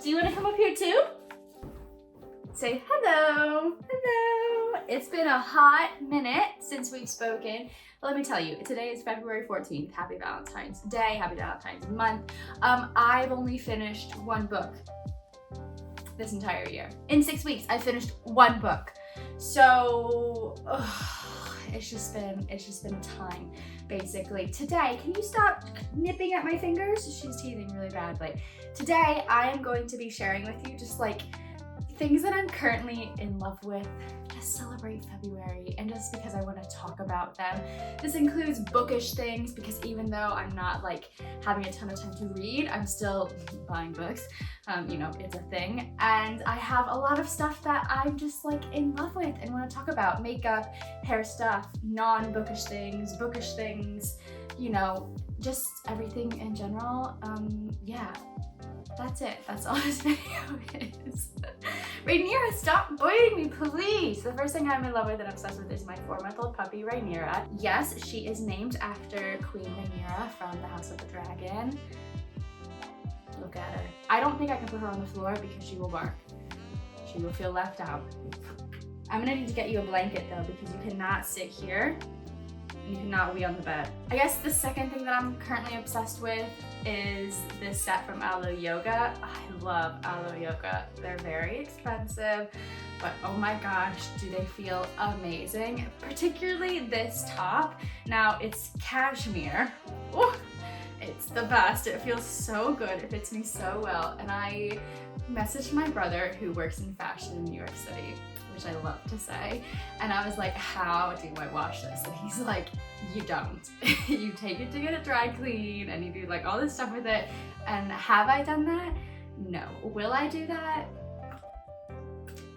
Do you want to come up here too? Say hello. Hello. It's been a hot minute since we've spoken. Let me tell you, today is February 14th. Happy Valentine's Day. Happy Valentine's Month. I've only finished one book this entire year. In 6 weeks, I finished one book. So, it's just been time, basically. Today, can you stop nipping at my fingers? She's teething really badly. Today, I am going to be sharing with you just like things that I'm currently in love with to celebrate February, and just because I want to talk about them. This includes bookish things, because even though I'm not like having a ton of time to read, I'm still buying books. You know, it's a thing. And I have a lot of stuff that I'm just like in love with and want to talk about. Makeup, hair stuff, non-bookish things, bookish things, you know, just everything in general. Yeah. That's it. That's all this video is. Rhaenyra, stop biting me, please. The first thing I'm in love with and obsessed with is my 4-month-old puppy, Rhaenyra. Yes, she is named after Queen Rhaenyra from the House of the Dragon. Look at her. I don't think I can put her on the floor because she will bark. She will feel left out. I'm gonna need to get you a blanket though, because you cannot sit here. You cannot be on the bed. I guess the second thing that I'm currently obsessed with is this set from Alo Yoga. I love Alo Yoga. They're very expensive, but oh my gosh, do they feel amazing. Particularly this top. Now it's cashmere. Ooh, it's the best. It feels so good. It fits me so well. And I messaged my brother who works in fashion in New York City, which I love to say. And I was like, how do I wash this? And he's like, you don't. You take it to get it dry clean and you do like all this stuff with it. And have I done that? No. Will I do that?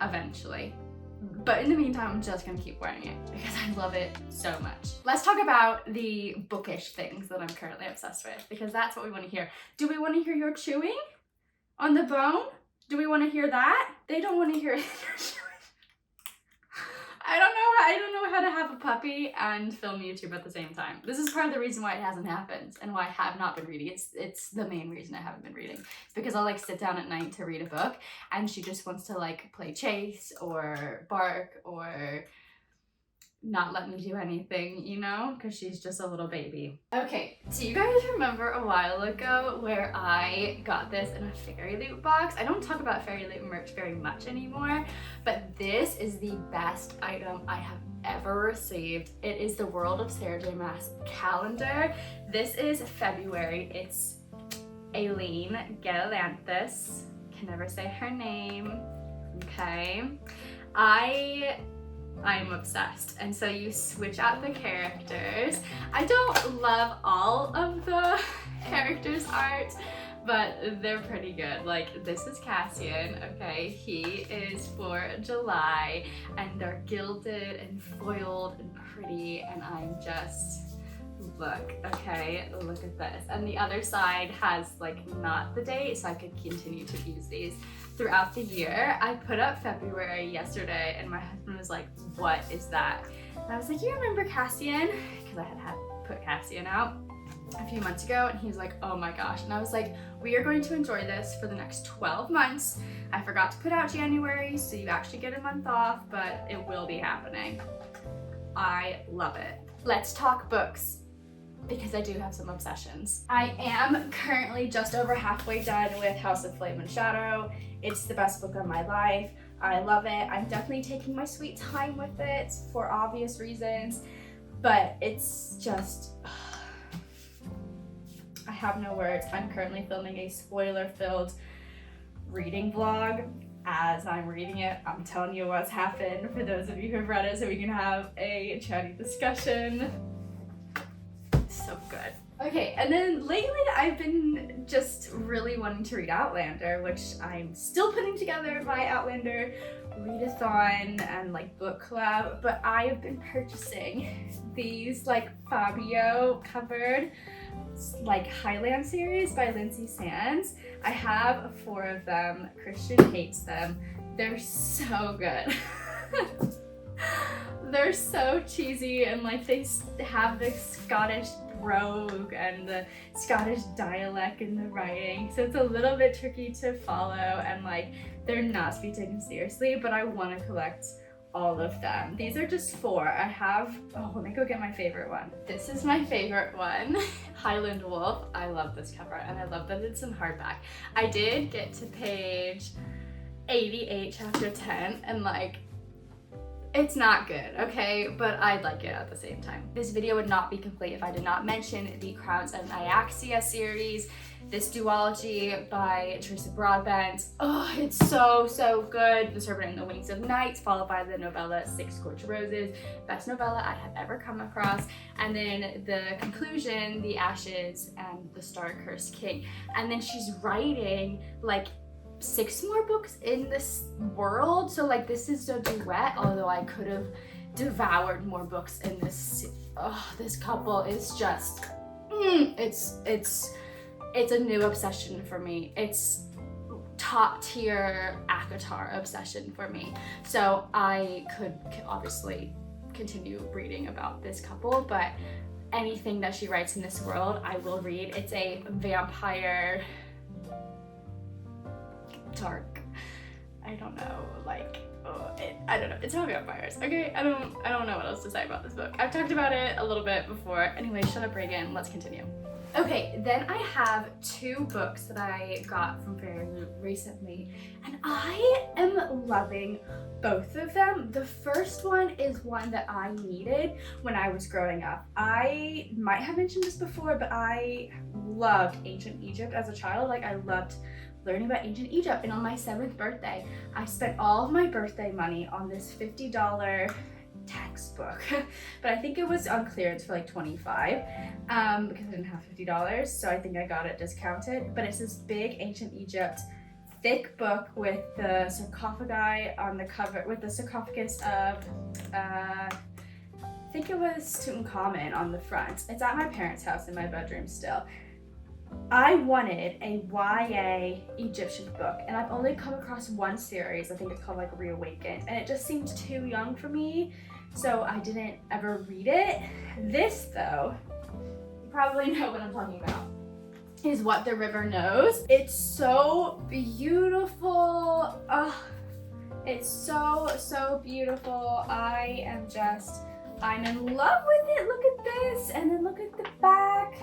Eventually. But in the meantime, I'm just gonna keep wearing it because I love it so much. Let's talk about the bookish things that I'm currently obsessed with, because that's what we want to hear. Do we want to hear your chewing on the bone? Do we want to hear that? They don't want to hear it. I don't know how to have a puppy and film YouTube at the same time. This is part of the reason why it hasn't happened and why I have not been reading. It's the main reason I haven't been reading. It's because I'll like sit down at night to read a book and she just wants to like play chase or bark or not let me do anything, you know, because she's just a little baby. Okay, so you guys remember a while ago where I got this in a fairy loot box? I don't talk about fairy loot merch very much anymore, but this is the best item I have ever received. It is the World of Sarah J. Maas calendar. This is February. It's Aileen Galanthus. Can never say her name. Okay. I'm obsessed. And so you switch out the characters. I don't love all of the characters' art, but they're pretty good. Like, this is Cassian, okay? He is for July, and they're gilded and foiled and pretty, and I'm just, look, okay? Look at this. And the other side has, like, not the date, so I could continue to use these throughout the year. I put up February yesterday, and my husband was like, what is that? And I was like, you remember Cassian? Because I had put Cassian out a few months ago, and he was like, oh my gosh. And I was like, we are going to enjoy this for the next 12 months. I forgot to put out January, so you actually get a month off, but it will be happening. I love it. Let's talk books, because I do have some obsessions. I am currently just over halfway done with House of Flame and Shadow. It's the best book of my life. I love it. I'm definitely taking my sweet time with it for obvious reasons, but it's just, I have no words. I'm currently filming a spoiler-filled reading vlog as I'm reading it. I'm telling you what's happened for those of you who've read it so we can have a chatty discussion. So good. Okay, and then lately I've been just really wanting to read Outlander, which I'm still putting together my Outlander readathon and like book club, but I have been purchasing these like Fabio covered like Highland series by Lindsay Sands. I have 4 of them. Christian hates them. They're so good. They're so cheesy, and like they have this Scottish brogue and the Scottish dialect in the writing, so it's a little bit tricky to follow, and like they're not to be taken seriously, but I want to collect all of them. These are just 4. I have, oh, let me go get my favorite one. This is my favorite one, Highland Wolf. I love this cover, and I love that it's in hardback. I did get to page 88, chapter 10, and like, it's not good, okay? But I'd like it at the same time. This video would not be complete if I did not mention the Crowns of Nyaxia series, this duology by Teresa Broadbent. Oh, it's so good. The Serpent and the Wings of Nights, followed by the novella Six Scorched Roses, best novella I have ever come across. And then the conclusion, The Ashes and the Star-Cursed King. And then she's writing like 6 more books in this world, so like this is a duet, although I could have devoured more books in this. Oh, this couple is just it's a new obsession for me. It's top tier ACOTAR obsession for me, so I could obviously continue reading about this couple, but anything that she writes in this world I will read. It's a vampire, dark, I don't know, like, I don't know, it's about vampires, okay? I don't know what else to say about this book. I've talked about it a little bit before. Anyway, shut up, Ragan, let's continue. Okay, then I have 2 books that I got from Fairyloot recently, and I am loving both of them. The first one is one that I needed when I was growing up. I might have mentioned this before, but I loved ancient Egypt as a child. Like, I loved learning about ancient Egypt, and on my 7th birthday, I spent all of my birthday money on this $50 textbook, but I think it was on clearance for like $25 because I didn't have $50, so I think I got it discounted. But it's this big ancient Egypt thick book with the sarcophagi on the cover, with the sarcophagus of I think it was Tutankhamun on the front. It's at my parents' house in my bedroom still. I wanted a YA Egyptian book, and I've only come across one series. I think it's called like Reawakened, and it just seemed too young for me, so I didn't ever read it. This though, you probably know what I'm talking about, is What the River Knows. It's so beautiful. Oh, it's so beautiful. I'm in love with it. Look at this, and then look at the back.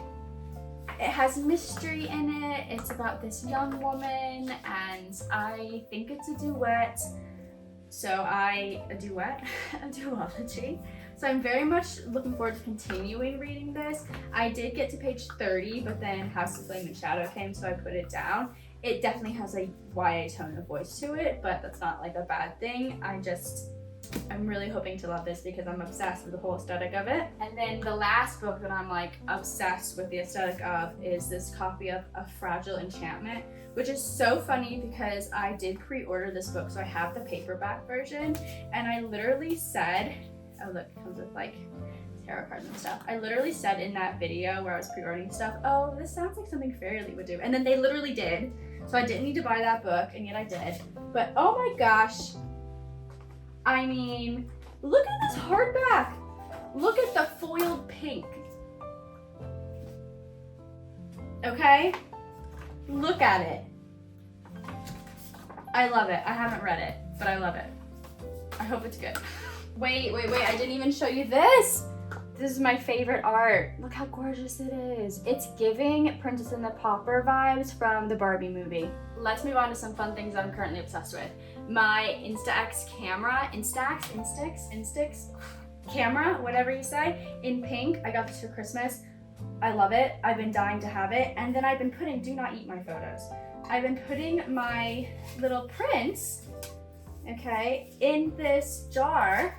It has mystery in it. It's about this young woman, and I think it's a duet. A duology. So I'm very much looking forward to continuing reading this. I did get to page 30, but then House of Flame and Shadow came, so I put it down. It definitely has a YA tone of voice to it, but that's not like a bad thing. I'm really hoping to love this because I'm obsessed with the whole aesthetic of it. And then the last book that I'm like obsessed with the aesthetic of is this copy of A Fragile Enchantment, which is so funny because I did pre-order this book, so I have the paperback version, and I literally said, oh look, it comes with like tarot cards and stuff. I literally said in that video where I was pre-ordering stuff, oh, this sounds like something Fairyloot would do. And then they literally did. So I didn't need to buy that book, and yet I did. But oh my gosh, I mean, look at this hardback. Look at the foiled pink. Okay? Look at it. I love it. I haven't read it, but I love it. I hope it's good. Wait, I didn't even show you this. This is my favorite art. Look how gorgeous it is. It's giving Princess and the Pauper vibes from the Barbie movie. Let's move on to some fun things I'm currently obsessed with. My Instax camera, Instax camera, whatever you say, in pink. I got this for Christmas. I love it. I've been dying to have it. And then I've been putting, do not eat my photos. I've been putting my little prints, okay, in this jar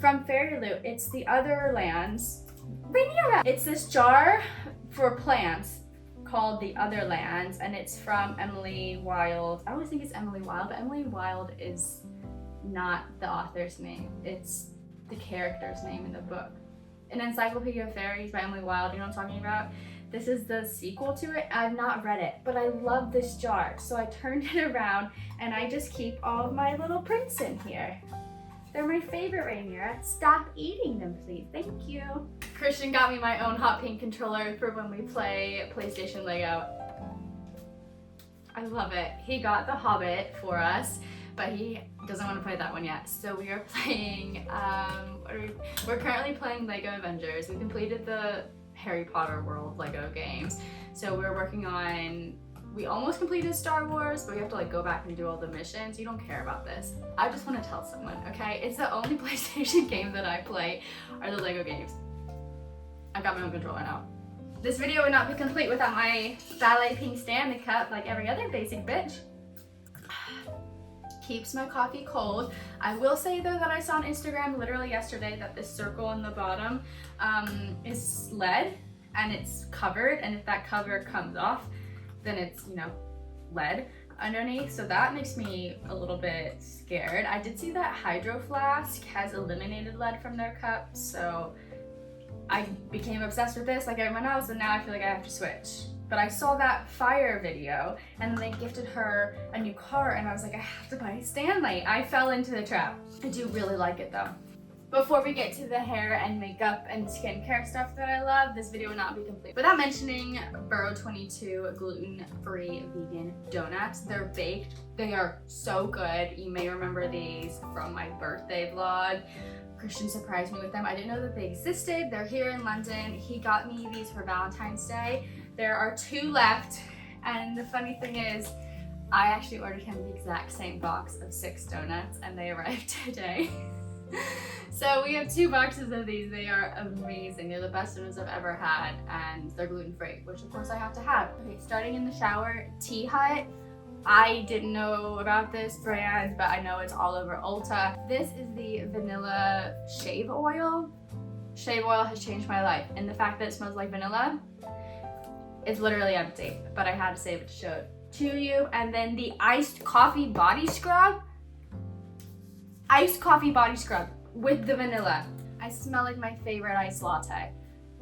from Fairyloot. It's the Other Lands. Rhaenyra! It's this jar for plants called The Other Lands, and it's from Emily Wilde. I always think it's Emily Wilde, but Emily Wilde is not the author's name. It's the character's name in the book. An Encyclopedia of Fairies by Emily Wilde, you know what I'm talking about? This is the sequel to it. I've not read it, but I love this jar. So I turned it around, and I just keep all of my little prints in here. They're my favorite, Rhaenyra. Stop eating them, please. Thank you. Christian got me my own hot pink controller for when we play PlayStation Lego. I love it. He got The Hobbit for us, but he doesn't want to play that one yet. So we are playing, we're currently playing Lego Avengers. We completed the Harry Potter World Lego games. So we're working on, we almost completed Star Wars, but we have to like go back and do all the missions. You don't care about this. I just want to tell someone, okay? It's the only PlayStation game that I play are the Lego games. I got my own controller now. This video would not be complete without my ballet pink Stanley cup like every other basic bitch. Keeps my coffee cold. I will say though that I saw on Instagram literally yesterday that this circle on the bottom is lead and it's covered, and if that cover comes off then it's, you know, lead underneath, so that makes me a little bit scared. I did see that Hydro Flask has eliminated lead from their cups, so I became obsessed with this like everyone else, and now I feel like I have to switch. But I saw that fire video and they gifted her a new car and I was like, I have to buy a Stanley. I fell into the trap. I do really like it though. Before we get to the hair and makeup and skincare stuff that I love, this video would not be complete without mentioning Burrow 22 gluten-free vegan donuts. They're baked. They are so good. You may remember these from my birthday vlog. Christian surprised me with them. I didn't know that they existed. They're here in London. He got me these for Valentine's Day. There are 2 left, and the funny thing is, I actually ordered him the exact same box of 6 donuts, and they arrived today. So we have 2 boxes of these. They are amazing. They're the best donuts I've ever had, and they're gluten-free, which of course I have to have. Okay, starting in the shower, Tea Hut. I didn't know about this brand, but I know it's all over Ulta. This is the vanilla shave oil. Shave oil has changed my life, and the fact that it smells like vanilla, it's literally empty, but I had to save it to show it to you. And then the iced coffee body scrub. Iced coffee body scrub with the vanilla. I smell like my favorite iced latte.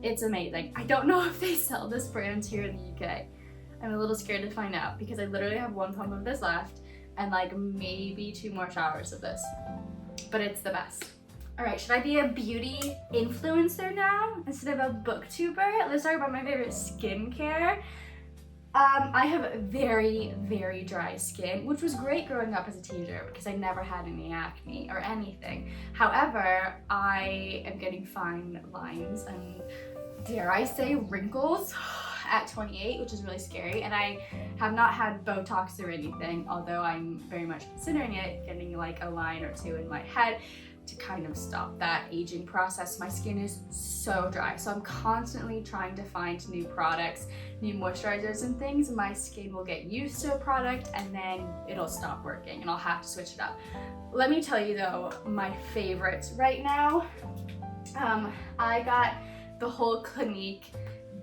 It's amazing. I don't know if they sell this brand here in the UK. I'm a little scared to find out because I literally have 1 pump of this left and like maybe 2 more showers of this, but it's the best. All right, should I be a beauty influencer now instead of a booktuber? Let's talk about my favorite skincare. I have very, very dry skin, which was great growing up as a teenager because I never had any acne or anything. However, I am getting fine lines and, dare I say, wrinkles at 28, which is really scary. And I have not had Botox or anything, although I'm very much considering it, getting like a line or 2 in my head to kind of stop that aging process. My skin is so dry, so I'm constantly trying to find new products, new moisturizers and things. My skin will get used to a product and then it'll stop working and I'll have to switch it up. Let me tell you though, my favorites right now, I got the whole Clinique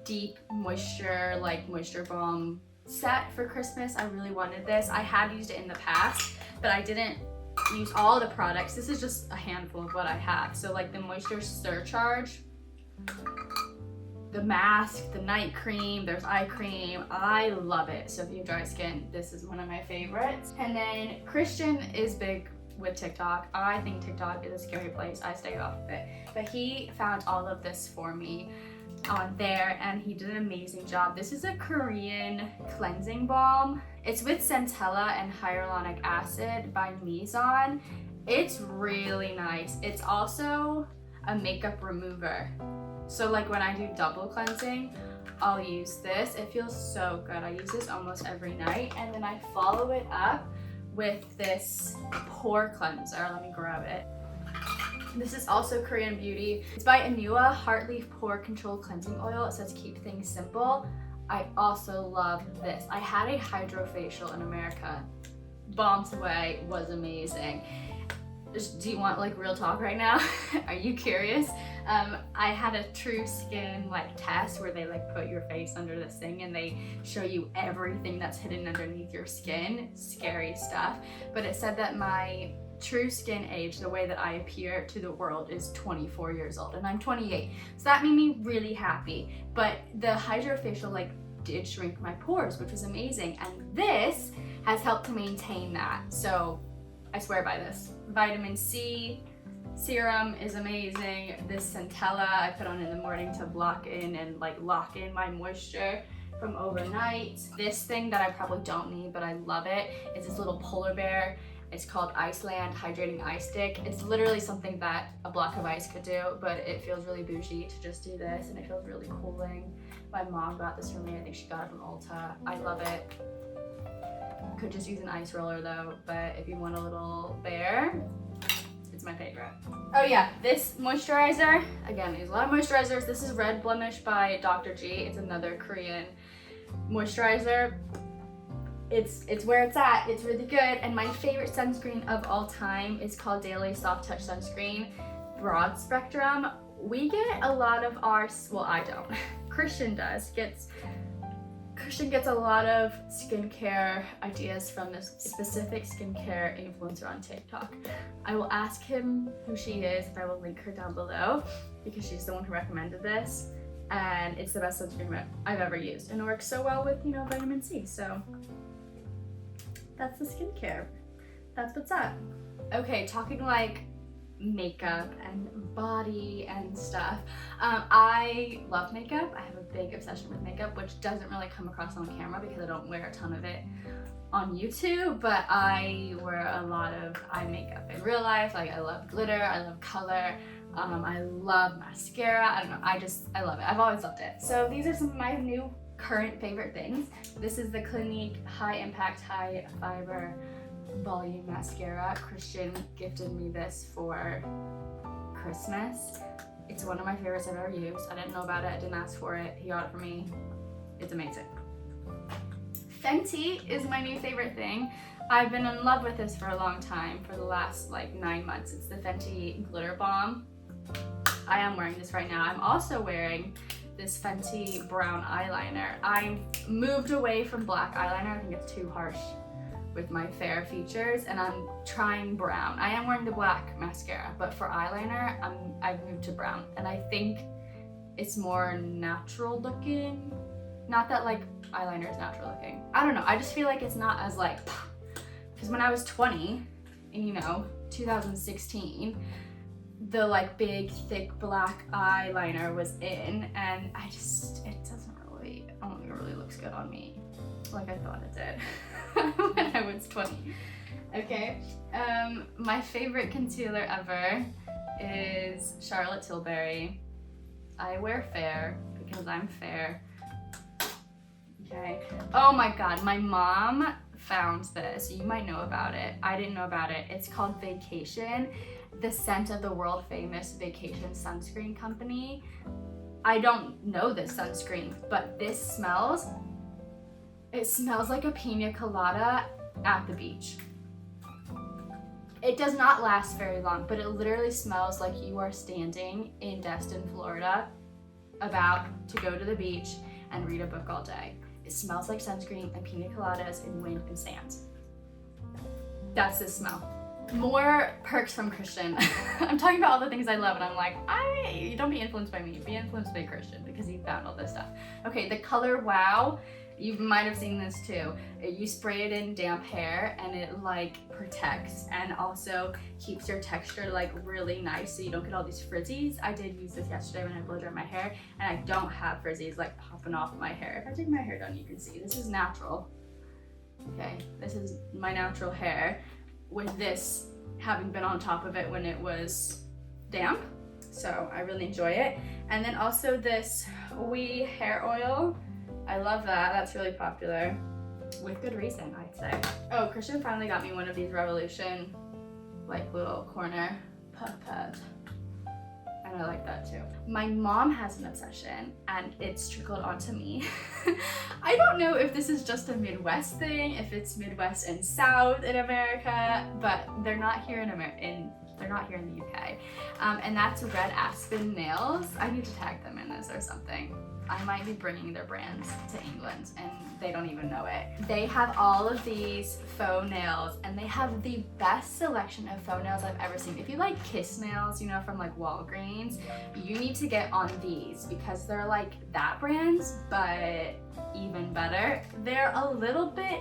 Deep Moisture, like Moisture Balm set for Christmas. I really wanted this. I had used it in the past, but I didn't use all the products. This is just a handful of what I have. So like the Moisture Surcharge, the mask, the night cream, there's eye cream. I love it. So if you have dry skin, this is one of my favorites. And then Christian is big with TikTok. I think TikTok is a scary place. I stay off of it. But he found all of this for me on there and he did an amazing job. This is a Korean cleansing balm. It's with centella and hyaluronic acid by Mizon. It's really nice. It's also a makeup remover. So like when I do double cleansing, I'll use this. It feels so good. I use this almost every night. And then I follow it up with this pore cleanser. Let me grab it. This is also Korean Beauty. It's by Anua Heartleaf Pore Control Cleansing Oil. It says keep things simple. I also love this. I had a hydrofacial in America. Bombs away, was amazing. Do you want like real talk right now? Are you curious? I had a true skin like test where they like put your face under this thing and they show you everything that's hidden underneath your skin. Scary stuff. But it said that my true skin age, the way that I appear to the world, is 24 years old and I'm 28. So that made me really happy. But the hydrofacial like did shrink my pores, which was amazing. And this has helped to maintain that. So I swear by this. Vitamin C, serum is amazing. This centella I put on in the morning to block in and like lock in my moisture from overnight. This thing that I probably don't need, but I love it, is this little polar bear. It's called Iceland Hydrating Eye Stick. It's literally something that a block of ice could do, but it feels really bougie to just do this, and it feels really cooling. My mom got this for me. I think she got it from Ulta. I love it. Could just use an ice roller though, but if you want a little bear, it's my favorite. Oh yeah, this moisturizer, again, I use a lot of moisturizers. This is Red Blemish by Dr. G. It's another Korean moisturizer. It's where it's at. It's really good. And my favorite sunscreen of all time is called Daily Soft Touch Sunscreen, broad spectrum. We get a lot of our, well, I don't. Christian does. Christian gets a lot of skincare ideas from this specific skincare influencer on TikTok. I will ask him who she is, and I will link her down below because she's the one who recommended this. And it's the best sunscreen I've ever used, and it works so well with, you know, vitamin C. So that's the skincare. That's what's up. Okay, talking like makeup and body and stuff. I love makeup. I have a big obsession with makeup, which doesn't really come across on camera because I don't wear a ton of it on YouTube, but I wear a lot of eye makeup in real life. Like, I love glitter, I love color, I love mascara. I don't know, I love it. I've always loved it. So these are some of my new current favorite things. This is the Clinique High Impact High Fiber Volume Mascara. Christian gifted me this for Christmas. It's one of my favorites I've ever used. I didn't know about it, I didn't ask for it. He got it for me. It's amazing. Fenty is my new favorite thing. I've been in love with this for a long time, for the last like 9 months. It's the Fenty Glitter Bomb. I am wearing this right now. I'm also wearing this Fenty brown eyeliner. I moved away from black eyeliner. I think it's too harsh with my fair features, and I'm trying brown. I am wearing the black mascara, but for eyeliner, I've moved to brown, and I think it's more natural looking. Not that like eyeliner is natural looking. I don't know, I just feel like it's not as like, because when I was 20, in, you know, 2016, the like big thick black eyeliner was in, and it I don't think it really looks good on me like I thought it did when I was 20. Okay, my favorite concealer ever is Charlotte Tilbury. I wear fair because I'm fair. Okay. Oh my god, my mom found this. You might know about it. I didn't know about it. It's called Vacation, the scent of the world famous Vacation sunscreen company. I don't know this sunscreen, but this smells like a pina colada at the beach. It does not last very long, but it literally smells like you are standing in Destin, Florida, about to go to the beach and read a book all day. It smells like sunscreen and pina coladas and wind and sand. That's the smell. More perks from Christian. I'm talking about all the things I love, and I'm like, you don't be influenced by me, be influenced by Christian because he found all this stuff. Okay, the color Wow. You might have seen this too. You spray it in damp hair and it like protects and also keeps your texture like really nice so you don't get all these frizzies. I did use this yesterday when I blow dried my hair, and I don't have frizzies like popping off my hair. If I take my hair down, you can see this is natural. Okay, this is my natural hair with this having been on top of it when it was damp. So I really enjoy it. And then also this Wee hair oil. I love that. That's really popular. With good reason, I'd say. Oh, Christian finally got me one of these Revolution, like little corner puff pads. And I like that too. My mom has an obsession, and it's trickled onto me. I don't know if this is just a Midwest thing, if it's Midwest and South in America, but they're not here in they're not here in the UK. And that's Red Aspen Nails. I need to tag them in this or something. I might be bringing their brands to England and they don't even know it. They have all of these faux nails, and they have the best selection of faux nails I've ever seen. If you like Kiss nails, you know, from like Walgreens, you need to get on these because they're like that brand's, but even better. They're a little bit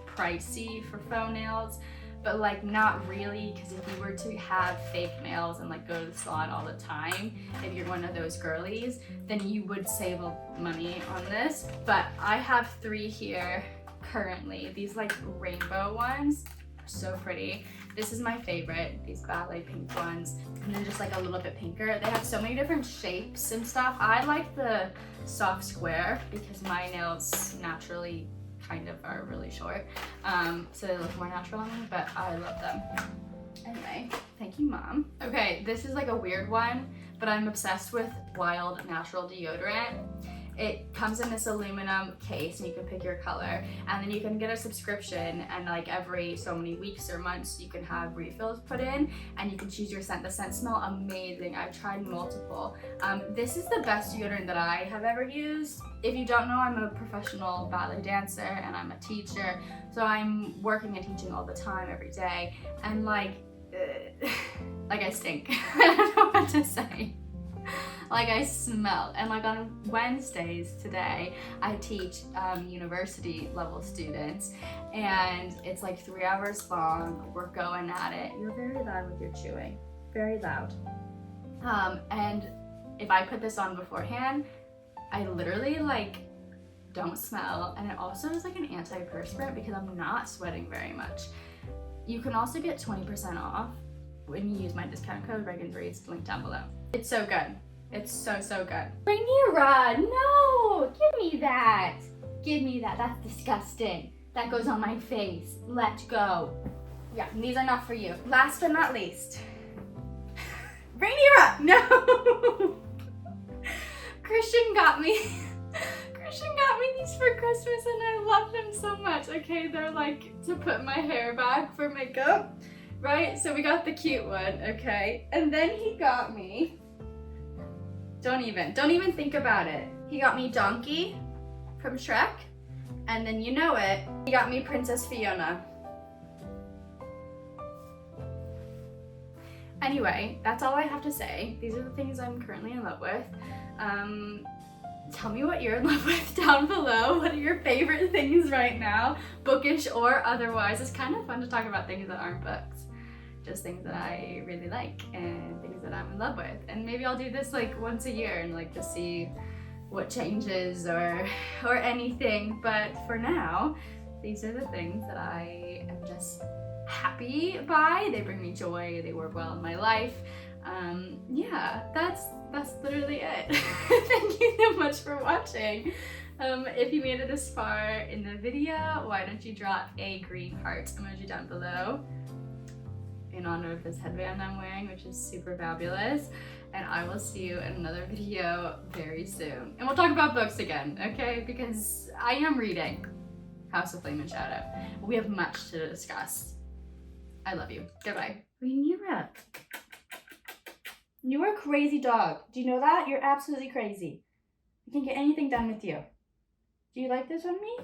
pricey for faux nails, but like not really, because if you were to have fake nails and like go to the salon all the time, if you're one of those girlies, then you would save money on this. But I have 3 here currently. These like rainbow ones are so pretty. This is my favorite, these ballet pink ones, and they're just like a little bit pinker. They have so many different shapes and stuff. I like the soft square because my nails naturally kind of are really short, so they look more natural on me, but I love them. Anyway, thank you, Mom. Okay, this is like a weird one, but I'm obsessed with Wild natural deodorant. It comes in this aluminum case and you can pick your color, and then you can get a subscription, and like every so many weeks or months you can have refills put in and you can choose your scent. The scents smell amazing. I've tried multiple. This is the best deodorant that I have ever used. If you don't know, I'm a professional ballet dancer and I'm a teacher, so I'm working and teaching all the time every day, and like I stink. I don't know what to say. Like I smell. And like on Wednesdays today, I teach university level students, and it's like 3 hours long. We're going at it. You're very loud with your chewing, very loud. And if I put this on beforehand, I literally like don't smell, and it also is like an antiperspirant because I'm not sweating very much. You can also get 20% off when you use my discount code Ragan3, link down below. It's so good. It's so, so good. Rhaenyra, no! Give me that! Give me that. That's disgusting. That goes on my face. Let go. Yeah, these are not for you. Last but not least. Rhaenyra! No! Christian got me these for Christmas and I love them so much. Okay, they're like to put my hair back for makeup, right? So we got the cute one, okay? And then he got me, don't even think about it. He got me Donkey from Shrek, and then you know it, he got me Princess Fiona. Anyway, that's all I have to say. These are the things I'm currently in love with. Tell me what you're in love with down below. What are your favorite things right now, bookish or otherwise? It's kind of fun to talk about things that aren't books. Just things that I really like and things that I'm in love with. And maybe I'll do this like once a year and like to see what changes or anything. But for now, these are the things that I am just happy by. They bring me joy, they work well in my life. Yeah, that's literally it. Thank you so much for watching. If you made it this far in the video, why don't you drop a green heart emoji down below in honor of this headband I'm wearing, which is super fabulous. And I will see you in another video very soon. And we'll talk about books again, okay? Because I am reading House of Flame and Shadow. We have much to discuss. I love you. Goodbye. Rhaenyra. You're a crazy dog. Do you know that? You're absolutely crazy. You can't get anything done with you. Do you like this on me?